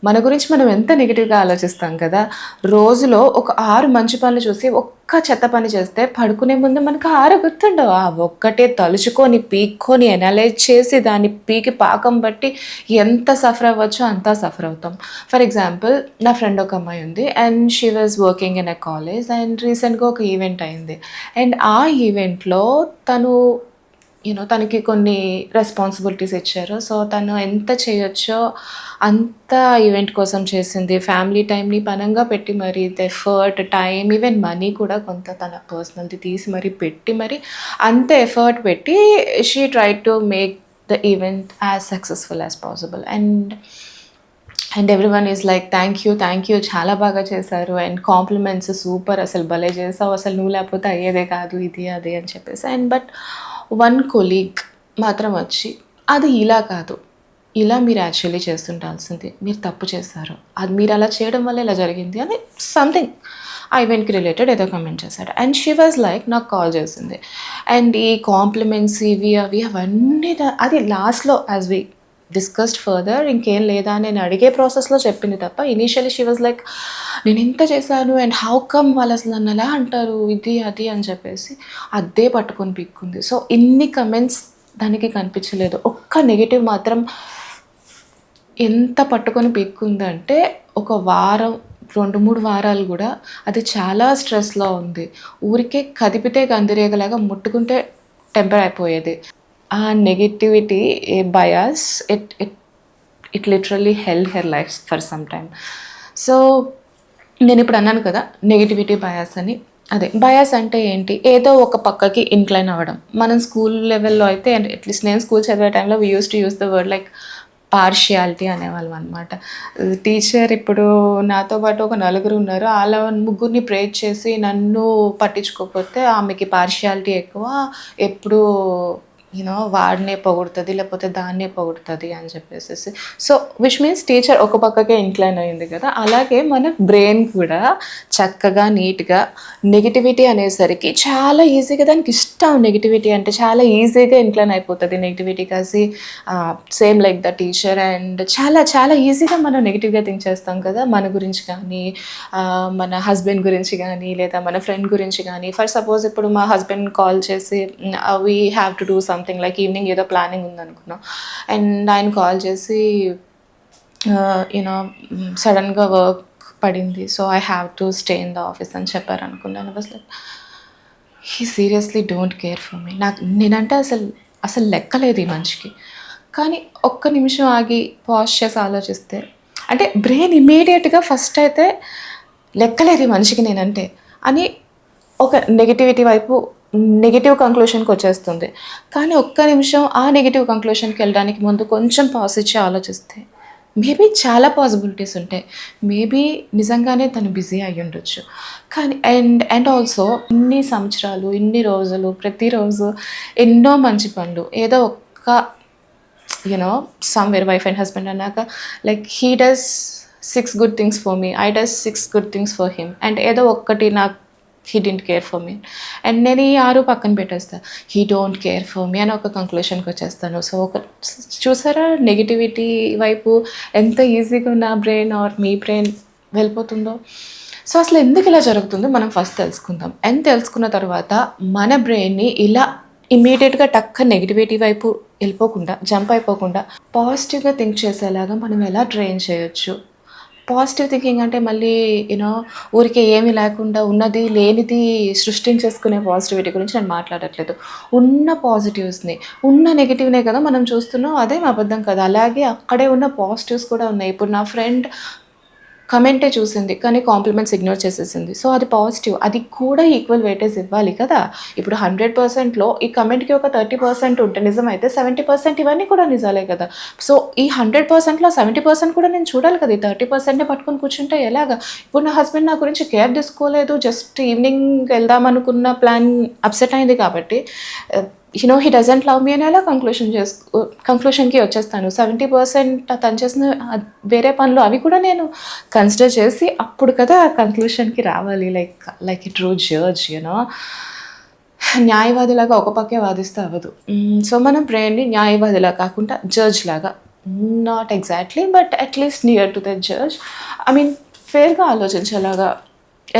మన గురించి మనం ఎంత నెగెటివ్‌గా ఆలోచిస్తాం కదా! రోజులో ఒక 6 మంచి పనులు చూసి, ఒక్క చెత్త పని చేస్తే పడుకునే ముందు మనకు 6 గుర్తుండవు. ఆ ఒక్కటే తలుచుకొని, పీక్కొని, అనలైజ్ చేసి, దాన్ని పీకి పాకం బట్టి ఎంత సఫర్ అవ్వచ్చో అంతా సఫర్ అవుతాం. ఫర్ ఎగ్జాంపుల్ నా ఫ్రెండ్ ఒక అమ్మాయి ఉంది. And she was working in a college and రీసెంట్‌గా ఒక ఈవెంట్ అయింది. అండ్ ఆ ఈవెంట్‌లో తను తనకి కొన్ని రెస్పాన్సిబిలిటీస్ ఇచ్చారు. సో, తను ఎంత చేయొచ్చో అంత ఈవెంట్ కోసం చేసింది. ఫ్యామిలీ టైమ్‌ని పనంగా పెట్టి మరి ఎఫర్ట్, టైమ్, ఈవెన్ మనీ కూడా కొంత తన పర్సనల్‌ది తీసి మరి పెట్టి మరి అంత ఎఫర్ట్ పెట్టి she tried to make the event as successful as possible. And everyone is like thank you చాలా బాగా చేశారు. అండ్ కాంప్లిమెంట్స్ సూపర్, అసలు భలే చేసావు, అసలు నువ్వు లేకపోతే అయ్యేదే కాదు ఇది అది అని చెప్పేసి. అండ్ బట్ వన్ కొలీగ్ మాత్రం వచ్చి, అది ఇలా కాదు, ఇలా మీరు యాక్చువల్లీ చేస్తుండాల్సింది, మీరు తప్పు చేశారు, అది మీరు అలా చేయడం వల్ల ఇలా జరిగింది అని సంథింగ్ ఆ ఈవెంట్కి రిలేటెడ్ ఏదో కమెంట్ చేశాడు. అండ్ షీ వాజ్ లైక్ నాకు కాల్ చేసింది. అండ్ ఈ కాంప్లిమెంట్స్ ఇవి అవి అవన్నీ అది లాస్ట్లో యాజ్ వి డిస్కస్డ్ ఫర్దర్ ఇంకేం లేదా అని నేను అడిగే ప్రాసెస్లో చెప్పింది తప్ప, ఇనీషియలీ షీ వాజ్ లైక్ నేను ఇంత చేశాను అండ్ హౌ కమ్ వాళ్ళు అసలు నన్ను ఎలా అంటారు ఇది అది అని చెప్పేసి అదే పట్టుకొని పీక్కుంది. సో ఇన్ని కమెంట్స్ దానికి కనిపించలేదు. ఒక్క నెగిటివ్ మాత్రం ఎంత పట్టుకొని పీక్కుందంటే, ఒక వారం 2-3 వారాలు గూడా అది చాలా స్ట్రెస్‌లో ఉంది. ఊరికే కదిపితే గందిరేగలాగా ముట్టుకుంటే టెంపర్ అయిపోయేది. ఆ negativity bias it literally held her life for some time. So నేనిప్పుడు అన్నాను కదా నెగటివిటీ బయాస్ అని. అదే బయాస్ అంటే ఏంటి? ఏదో ఒక పక్కకి ఇన్‌క్లైన్ అవ్వడం. మనం స్కూల్ లెవెల్‌లో అయితే అట్‌లీస్ట్ నేను స్కూల్ చదివే టైంలో we used to use the word like partiality అనేవాళ్ళం అనమాట. టీచర్ ఇప్పుడు నాతో పాటు ఒక నలుగురు ఉన్నారు. ఆళ్ళ ముగ్గురిని ప్రేజ్ చేసి నన్ను పట్టించుకోకపోతే ఆమెకి పార్షియాలిటీ ఎక్కువ. ఎప్పుడూ వాడినే పొగుడుతది, లేకపోతే దాన్నే పొగుడుతది అని చెప్పేసేసి. సో, విచ్ మీన్స్ టీచర్ ఒక పక్కకే ఇన్‌క్లైన్ అయింది కదా! అలాగే మన బ్రెయిన్ కూడా చక్కగా, నీట్‌గా నెగటివిటీ అనేసరికి చాలా ఈజీగా దానికి ఇష్టం నెగటివిటీ అంటే చాలా ఈజీగా ఇన్‌క్లైన్ అయిపోతది నెగటివిటీ కాసి same like the teacher. And చాలా చాలా ఈజీగా మనం నెగటివ్‌గా థింక్ చేస్తాం కదా! మన గురించి కానీ, మన హస్బెండ్ గురించి కానీ, లేదా మన ఫ్రెండ్ గురించి కానీ. ఫర్ సపోజ్ ఇప్పుడు మా హస్బెండ్ కాల్ చేసి we have to do something like evening ఏదో ప్లానింగ్ ఉందనుకున్నాం. అండ్ ఆయన కాల్ చేసి సడన్‌గా వర్క్ పడింది. So, I have to stay in the office అని చెప్పారనుకున్నాను. Was like he seriously don't care for me. నేనంటే అసలు లెక్కలేదు ఈ మనిషికి. కానీ ఒక్క నిమిషం ఆగి పాజ్ చేసి ఆలోచిస్తే, అంటే బ్రెయిన్ ఇమ్మీడియేట్‌గా ఫస్ట్ అయితే లెక్కలేదు ఈ మనిషికి నేనంటే అని ఒక నెగటివిటీ వైపు నెగెటివ్ కంక్లూషన్‌కి వచ్చేస్తుంది. కానీ ఒక్క నిమిషం ఆ నెగెటివ్ కంక్లూషన్‌కి వెళ్ళడానికి ముందు కొంచెం పాజ్ ఇచ్చి ఆలోచిస్తే మేబీ చాలా పాసిబిలిటీస్ ఉంటాయి. మేబీ నిజంగానే తను బిజీ అయ్యుండొచ్చు. కానీ అండ్ ఆల్సో ఇన్ని సంవత్సరాలు, ఇన్ని రోజులు, ప్రతిరోజు ఎన్నో మంచి పనులు ఏదో ఒక్క సమ్‌వేర్ వైఫ్ అండ్ హస్బెండ్ అన్నాక like he does 6 good things for me, I does 6 good things for him. And ఏదో ఒక్కటి నాకు he didn't care for me. And నేను ఈ 6 పక్కన పెట్టేస్తా. హీ డోంట్ కేర్ ఫర్ మీ అని ఒక కంక్లూషన్‌కి వచ్చేస్తాను. సో, చూసారా నెగటివిటీ వైపు ఎంత ఈజీగా నా బ్రెయిన్ ఆర్ మీ బ్రెయిన్ వెళ్ళిపోతుందో. సో, అసలు ఎందుకు ఇలా జరుగుతుందో మనం ఫస్ట్ తెలుసుకుందాం. అండ్ తెలుసుకున్న తర్వాత మన బ్రెయిన్‌ని ఇలా ఇమ్మీడియేట్‌గా టక్కన నెగటివిటీ వైపు వెళ్ళిపోకుండా, జంప్ అయిపోకుండా పాజిటివ్‌గా థింక్ చేసేలాగా మనం ఎలా ట్రైన్ చేయొచ్చు. పాజిటివ్ థింకింగ్ అంటే మళ్ళీ ఊరికే ఏమీ లేకుండా ఉన్నది లేనిది సృష్టించేసుకునే పాజిటివిటీ గురించి నేను మాట్లాడట్లేదు. ఉన్న పాజిటివ్స్‌ని, ఉన్న నెగెటివ్‌నే కదా మనం చూస్తున్నాం. అదేం అబద్ధం కదా! అలాగే అక్కడే ఉన్న పాజిటివ్స్ కూడా ఉన్నాయి. ఇప్పుడు నా ఫ్రెండ్ కమెంటే చూసింది, కానీ కాంప్లిమెంట్స్ ఇగ్నోర్ చేసేసింది. సో, అది పాజిటివ్. అది కూడా ఈక్వల్ వెయిటేజ్ ఇవ్వాలి కదా! ఇప్పుడు 100%లో ఈ కమెంట్‌కి ఒక 30% ఉంటే నిజమైతే 70% ఇవన్నీ కూడా నిజాలే కదా! సో, ఈ 100%లో 70% కూడా నేను చూడాలి కదా! ఈ 30%నే పట్టుకొని కూర్చుంటే ఎలాగా? ఇప్పుడు నా హస్బెండ్ నా గురించి కేర్ తీసుకోలేదు. జస్ట్ ఈవినింగ్ వెళ్దాం అనుకున్న ప్లాన్ అప్సెట్ అయింది కాబట్టి హీ డజంట్ లవ్ మీ అని ఎలా కంక్లూషన్‌కి వచ్చేస్తాను. 70% తను చేసిన వేరే పనులు అవి కూడా నేను కన్సిడర్ చేసి అప్పుడు కదా కంక్లూషన్‌కి రావాలి. లైక్ ఎ ట్రూ జడ్జ్ న్యాయవాదిలాగా ఒక పక్కే వాదిస్తే అవ్వదు. సో, మనం బ్రెయిన్‌ని న్యాయవాదిలా కాకుండా జడ్జ్ లాగా not exactly but at least near to the judge. I mean ఫేర్గా ఆలోచించేలాగా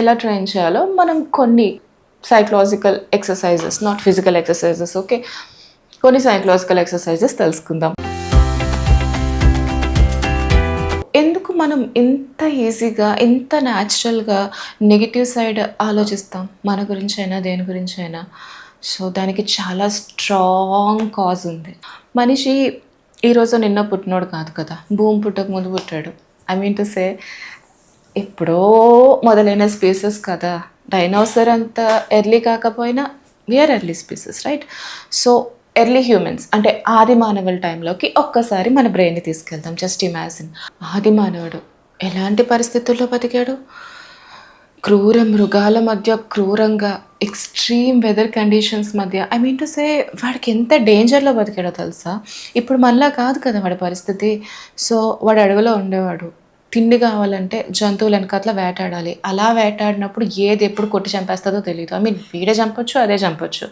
ఎలా ట్రైన్ చేయాలో మనం కొన్ని psychological exercises, not physical exercises, okay, కొన్ని సైకలాజికల్ ఎక్సర్సైజెస్ తెలుసుకుందాం. ఎందుకు మనం ఇంత ఈజీగా, ఇంత న్యాచురల్గా నెగిటివ్ సైడ్ ఆలోచిస్తాం మన గురించి అయినా దేని గురించి అయినా? సో దానికి చాలా స్ట్రాంగ్ కాజ్ ఉంది. మనిషి ఈరోజు నిన్న పుట్టినోడు కాదు కదా, భూమి పుట్టక ముందు పుట్టాడు. ఐ మీన్ టు సే ఎప్పుడో మొదలైన స్పీసెస్ కదా. డైనోసర్ అంత ఎర్లీ కాకపోయినా we are early species, right? So early humans అంటే ఆది మానవుల టైంలోకి ఒక్కసారి మన బ్రెయిన్ని తీసుకెళ్తాం. జస్ట్ ఇమాజిన్, ఆది మానవుడు ఎలాంటి పరిస్థితుల్లో బతికాడు? క్రూర మృగాల మధ్య, క్రూరంగా ఎక్స్ట్రీమ్ వెదర్ కండిషన్స్ మధ్య. ఐ మీన్ టు సే వాడికి ఎంత డేంజర్లో బతికాడో తెలుసా? ఇప్పుడు మనలా కాదు కదా వాడి పరిస్థితి. సో వాడు అడవిలో ఉండేవాడు. తిండి కావాలంటే జంతువుల వెనకాతల వేటాడాలి. అలా వేటాడినప్పుడు ఏది ఎప్పుడు కొట్టి చంపేస్తుందో తెలియదు. ఐ మీన్ వీడే చంపొచ్చు, అదే చంపొచ్చు.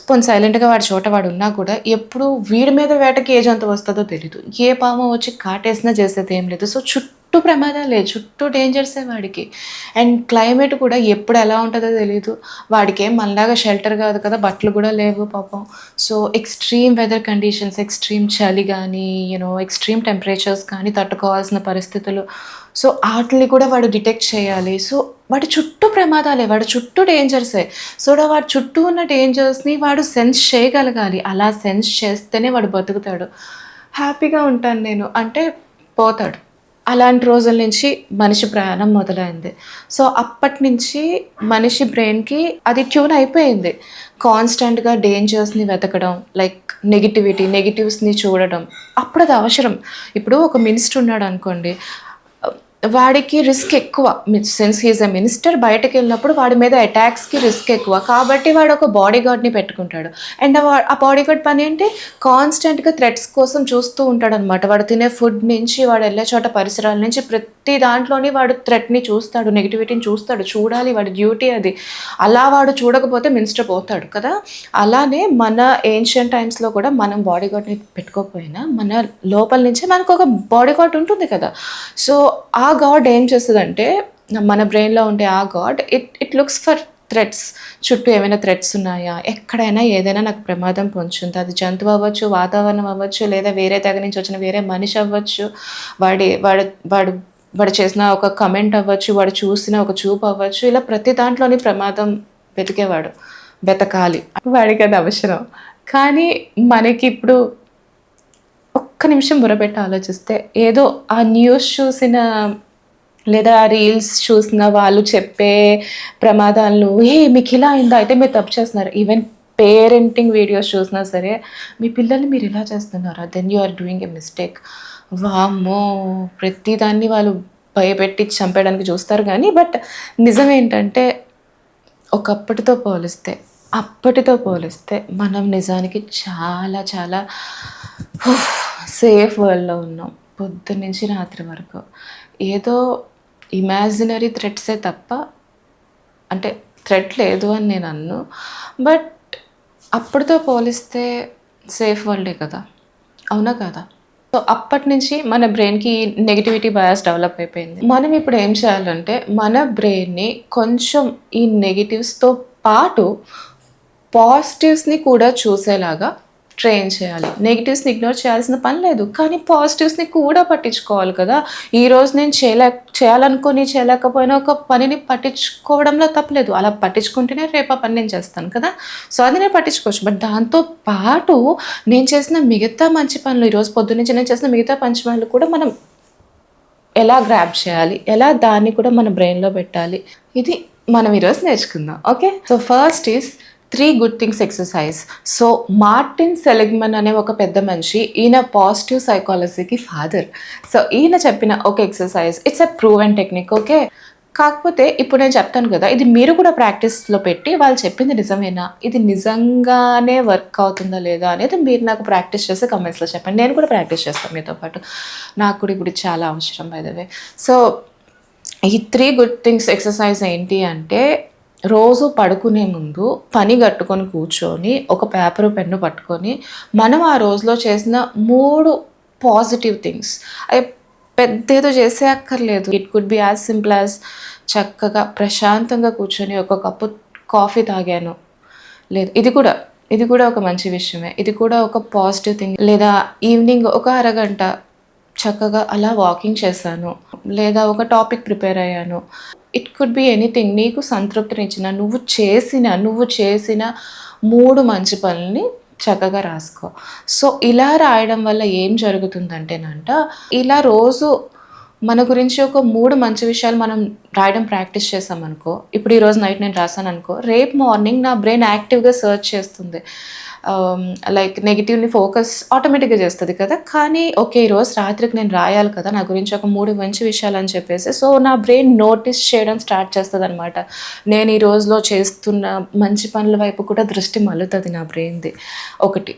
పోనీ సైలెంట్గా వాడి చోట వాడు ఉన్నా కూడా ఎప్పుడు వీడి మీద వేటకి ఏ జంతువు వస్తుందో తెలీదు. ఏ పాము వచ్చి కాటేసినా చేసేది ఏం లేదు. సో చుట్టూ ప్రమాదాలే, చుట్టూ డేంజర్సే వాడికి. అండ్ క్లైమేట్ కూడా ఎప్పుడు ఎలా ఉంటుందో తెలీదు. వాడికి ఏం మనలాగా షెల్టర్ కాదు కదా, బట్టలు కూడా లేవు పాపం. So extreme weather conditions, extreme చలి కానీ ఎక్స్ట్రీమ్ టెంపరేచర్స్ కానీ తట్టుకోవాల్సిన పరిస్థితులు. సో వాటిని కూడా వాడు డిటెక్ట్ చేయాలి. సో వాడి చుట్టూ ప్రమాదాలే, వాడి చుట్టూ డేంజర్సే. సో వాడి చుట్టూ ఉన్న డేంజర్స్ని వాడు సెన్స్ చేయగలగాలి. అలా సెన్స్ చేస్తేనే వాడు బతుకుతాడు. హ్యాపీగా ఉంటాను నేను అంటే పోతాడు. అలాంటి రోజుల నుంచి మనిషి ప్రయాణం మొదలైంది. సో అప్పటి నుంచి మనిషి బ్రెయిన్కి అది ట్యూన్ అయిపోయింది. కాన్స్టెంట్గా డేంజర్స్ని వెతకడం, లైక్ నెగిటివ్స్ని చూడడం. అప్పుడు అది అవసరం. ఇప్పుడు ఒక మినిస్టర్ ఉన్నాడు అనుకోండి, వాడికి రిస్క్ ఎక్కువ. సిన్స్ హీజ్ ఎ మినిస్టర్, బయటకు వెళ్ళినప్పుడు వాడి మీద అటాక్స్కి రిస్క్ ఎక్కువ. కాబట్టి వాడు ఒక బాడీ గార్డ్ని పెట్టుకుంటాడు. అండ్ ఆ బాడీ గార్డ్ పని ఏంటి? కాన్స్టెంట్గా థ్రెట్స్ కోసం చూస్తూ ఉంటాడు అనమాట. వాడు తినే ఫుడ్ నుంచి, వాడు వెళ్ళే చోట పరిసరాల నుంచి, ప్రతి దాంట్లోని వాడు థ్రెట్ని చూస్తాడు, నెగిటివిటీని చూస్తాడు. చూడాలి, వాడి డ్యూటీ అది. అలా వాడు చూడకపోతే మినిస్టర్ పోతాడు కదా. అలానే మన ఏన్షియంట్ టైమ్స్లో కూడా మనం బాడీ గార్డ్ని పెట్టుకోకపోయినా మన లోపల నుంచే మనకు ఒక బాడీ గార్డ్ ఉంటుంది కదా. సో ఆ గాడ్ ఏం చేస్తుందంటే, మన బ్రెయిన్లో ఉండే ఆ God it looks for threats. చుట్టూ ఏమైనా థ్రెట్స్ ఉన్నాయా, ఎక్కడైనా ఏదైనా నాకు ప్రమాదం పొంచుంది. అది జంతువు అవ్వచ్చు, వాతావరణం అవ్వచ్చు, లేదా వేరే తెగ నుంచి వచ్చిన వేరే మనిషి అవ్వచ్చు, వాడు చేసిన ఒక కమెంట్ అవ్వచ్చు, వాడు చూసిన ఒక చూపు అవ్వచ్చు. ఇలా ప్రతి దాంట్లోని ప్రమాదం వెతకాలి. వాడికి అది అవసరం. కానీ మనకి ఇప్పుడు ఒక్క నిమిషం బుర్రపెట్టి ఆలోచిస్తే, ఏదో ఆ న్యూస్ చూసిన లేదా ఆ రీల్స్ చూసిన వాళ్ళు చెప్పే ప్రమాదాలను, మీకు ఇలా అయిందా, అయితే మీరు తప్పు చేస్తున్నారు. ఈవెన్ పేరెంటింగ్ వీడియోస్ చూసినా సరే, మీ పిల్లల్ని మీరు ఇలా చేస్తున్నారా, then you are doing a mistake. వామ్మో, ప్రతిదాన్ని వాళ్ళు భయపెట్టి చంపేయడానికి చూస్తారు. కానీ బట్ నిజం ఏంటంటే, అప్పటితో పోలిస్తే మనం నిజానికి చాలా చాలా సేఫ్ వరల్డ్లో ఉన్నాం. పొద్దున్న నుంచి రాత్రి వరకు ఏదో ఇమాజినరీ థ్రెట్సే తప్ప, అంటే థ్రెట్ లేదు అని నేను అన్ను, బట్ అప్పటితో పోలిస్తే సేఫ్ వరల్డే కదా, అవునా కదా? సో అప్పటి నుంచి మన బ్రెయిన్కి నెగిటివిటీ బయాస్ డెవలప్ అయిపోయింది. మనం ఇప్పుడు ఏం చేయాలంటే, మన బ్రెయిన్ని కొంచెం ఈ నెగిటివ్స్తో పాటు పాజిటివ్స్ని కూడా చూసేలాగా ట్రైన్ చేయాలి. నెగిటివ్స్ని ఇగ్నోర్ చేయాల్సిన పని లేదు, కానీ పాజిటివ్స్ని కూడా పట్టించుకోవాలి కదా. ఈరోజు నేను చేయలేకపోయినా ఒక పనిని పట్టించుకోవడంలో తప్పలేదు. అలా పట్టించుకుంటేనే రేపు ఆ పని నేను చేస్తాను కదా. సో అది నేను పట్టించుకోవచ్చు. బట్ దాంతో పాటు నేను చేసిన మిగతా మంచి పనులు, ఈరోజు పొద్దున్నుంచి నేను చేసిన మిగతా మంచి పనులు కూడా మనం ఎలా గ్రాబ్ చేయాలి, ఎలా దాన్ని కూడా మన బ్రెయిన్లో పెట్టాలి, ఇది మనం ఈరోజు నేర్చుకుందాం. Okay, so first is 3 good things exercise. So Martin Seligman అనే ఒక పెద్ద మనిషి, ఈయన పాజిటివ్ సైకాలజీకి ఫాదర్. సో ఈయన చెప్పిన ఒక exercise, it's a proven technique. Okay, కాకపోతే ఇప్పుడు నేను చెప్తాను కదా, ఇది మీరు కూడా ప్రాక్టీస్లో పెట్టి వాళ్ళు చెప్పింది నిజమేనా, ఇది నిజంగానే వర్క్ అవుతుందా లేదా అనేది మీరు నాకు ప్రాక్టీస్ చేసి కమెంట్స్లో చెప్పండి. నేను కూడా ప్రాక్టీస్ చేస్తాను మీతో పాటు. నాకు కూడా ఇప్పుడు చాలా అవసరం బై ద వే. సో ఈ 3 గుడ్ థింగ్స్ ఎక్సర్సైజ్ ఏంటి అంటే, రోజు పడుకునే ముందు పని కట్టుకొని కూర్చొని ఒక పేపరు పెన్ను పట్టుకొని మనం ఆ రోజులో చేసిన 3 పాజిటివ్ థింగ్స్. అవి పెద్దేదో చేసే అక్కర్లేదు. It could be as simple as చక్కగా ప్రశాంతంగా కూర్చొని ఒక కప్పు కాఫీ తాగాను. లేదు, ఇది కూడా ఒక మంచి విషయమే. ఇది కూడా ఒక పాజిటివ్ థింగ్. లేదా ఈవినింగ్ ఒక అరగంట చక్కగా అలా వాకింగ్ చేశాను. లేదా ఒక టాపిక్ ప్రిపేర్ అయ్యాను. It could be anything. నీకు సంతృప్తినిచ్చిన, నువ్వు చేసిన 3 మంచి పనుల్ని చక్కగా రాసుకో. సో ఇలా రాయడం వల్ల ఏం జరుగుతుందంటేనంట, ఇలా రోజు మన గురించి ఒక 3 మంచి విషయాలు మనం రాయడం ప్రాక్టీస్ చేసామనుకో, ఇప్పుడు ఈరోజు నైట్ నేను రాసాననుకో, రేపు మార్నింగ్ నా బ్రెయిన్ యాక్టివ్‌గా సెర్చ్ చేస్తుంది. లైక్ నెగెటివ్‌ని ఫోకస్ ఆటోమేటిక్‌గా చేస్తది కదా! కానీ ఓకే, ఈరోజు రాత్రికి నేను రాయాలి కదా నా గురించి ఒక 3 మంచి విషయాలని చెప్పేసి, సో నా బ్రెయిన్ నోటీస్ చేయడం స్టార్ట్ చేస్తదనమాట. నేను ఈ రోజులో చేస్తున్న మంచి పనుల వైపు కూడా దృష్టి మళ్ళుతది నా బ్రెయిన్‌ది. ఒకటి.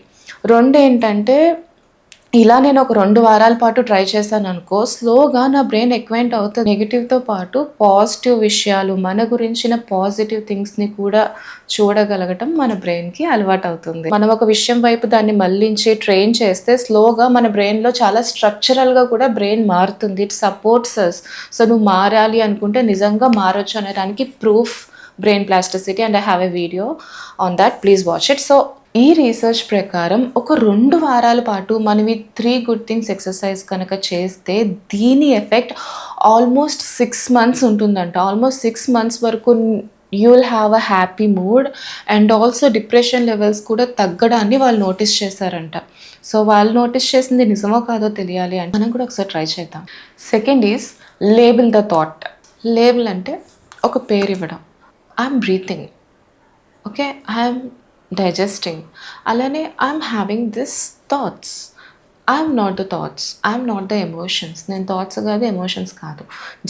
2 ఏంటంటే, ఇలా నేను ఒక 2 వారాల పాటు ట్రై చేశాననుకో, స్లోగా నా బ్రెయిన్ ఎక్వైంట్ అవుతది. నెగెటివ్‌తో పాటు పాజిటివ్ విషయాలు, మన గురించిన పాజిటివ్ థింగ్స్‌ని కూడా చూడగలగటం మన బ్రెయిన్‌కి అలవాటవుతుంది. మనం ఒక విషయం వైపు దాన్ని మళ్లించి ట్రైన్ చేస్తే స్లోగా మన బ్రెయిన్‌లో చాలా స్ట్రక్చరల్‌గా కూడా బ్రెయిన్ మారుతుంది. It supports us. సో నువ్వు మారాలి అనుకుంటే నిజంగా మారొచ్చు అనడానికి proof brain plasticity, and I have a video on that. Please watch it. So ఈ రీసెర్చ్ ప్రకారం ఒక 2 వారాల పాటు మనం ఈ 3 గుడ్ థింగ్స్ ఎక్సర్సైజ్ కనుక చేస్తే దీని ఎఫెక్ట్ ఆల్మోస్ట్ 6 మంత్స్ ఉంటుందంట. ఆల్మోస్ట్ 6 మంత్స్ వరకు you will have a happy mood, and also depression levels కూడా తగ్గడాన్ని వాళ్ళు నోటీస్ చేశారంట. సో వాళ్ళు నోటీస్ చేసింది నిజమో కాదో తెలియాలి అంటే మనం కూడా ఒకసారి ట్రై చేద్దాం. Second is label the thought. Label అంటే ఒక పేరు ఇవ్వడం. I'm breathing, okay, I'm digesting, అలానే I'm having this thoughts. I'm not the thoughts, I'm not the emotions. నేను థాట్స్ కాదు, ఎమోషన్స్ కాదు.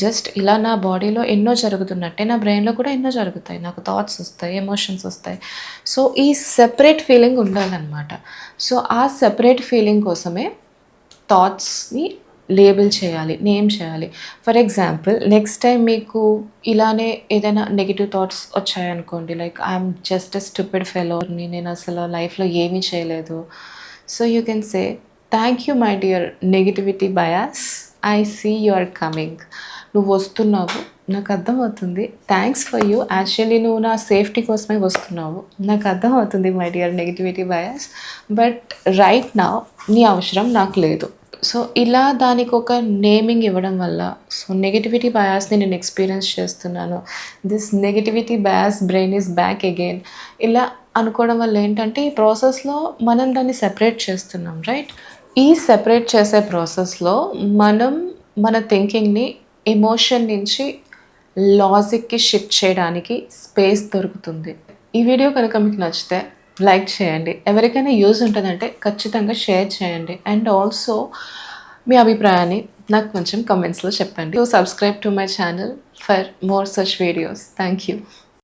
జస్ట్ ఇలా నా బాడీలో ఎన్నో జరుగుతున్నట్టే నా బ్రెయిన్లో కూడా ఎన్నో జరుగుతాయి. నాకు థాట్స్ వస్తాయి, ఎమోషన్స్ వస్తాయి. సో ఈ సెపరేట్ ఫీలింగ్ ఉండాలన్నమాట. సో ఆ సెపరేట్ ఫీలింగ్ కోసమే థాట్స్ని లేబుల్ చేయాలి, నేమ్ చేయాలి. ఫర్ ఎగ్జాంపుల్, నెక్స్ట్ టైం మీకు ఇలానే ఏదైనా నెగిటివ్ థాట్స్ వచ్చాయనుకోండి, like I'm just a stupid ఫెలోని, నేను అసలు లైఫ్లో ఏమీ చేయలేదు. So you can say, thank you my dear negativity bias, I see you are coming. నువ్వు వస్తున్నావు, నాకు అర్థమవుతుంది. Thanks for you. యాక్చువల్లీ నువ్వు నా సేఫ్టీ కోసమే వస్తున్నావు, నాకు అర్థమవుతుంది my dear negativity bias, but right now నీ అవసరం నాకు లేదు. సో ఇలా దానికి ఒక నేమింగ్ ఇవ్వడం వల్ల, సో నెగటివిటీ బయాస్ని నేను ఎక్స్పీరియన్స్ చేస్తున్నాను, this negativity bias brain is back again, ఇలా అనుకోవడం వల్ల ఏంటంటే ఈ ప్రాసెస్లో మనం దాన్ని సెపరేట్ చేస్తున్నాం, రైట్? ఈ సెపరేట్ చేసే ప్రాసెస్లో మనం మన థింకింగ్ని ఎమోషన్ నుంచి లాజిక్కి షిఫ్ట్ చేయడానికి స్పేస్ దొరుకుతుంది. ఈ వీడియో కనుక మీకు నచ్చితే లైక్ చేయండి. ఎవరికైనా యూజ్ ఉంటుందంటే ఖచ్చితంగా షేర్ చేయండి. అండ్ ఆల్సో మీ అభిప్రాయాన్ని నాకు కొంచెం కమెంట్స్లో చెప్పండి. Subscribe to my channel for more such videos. Thank you.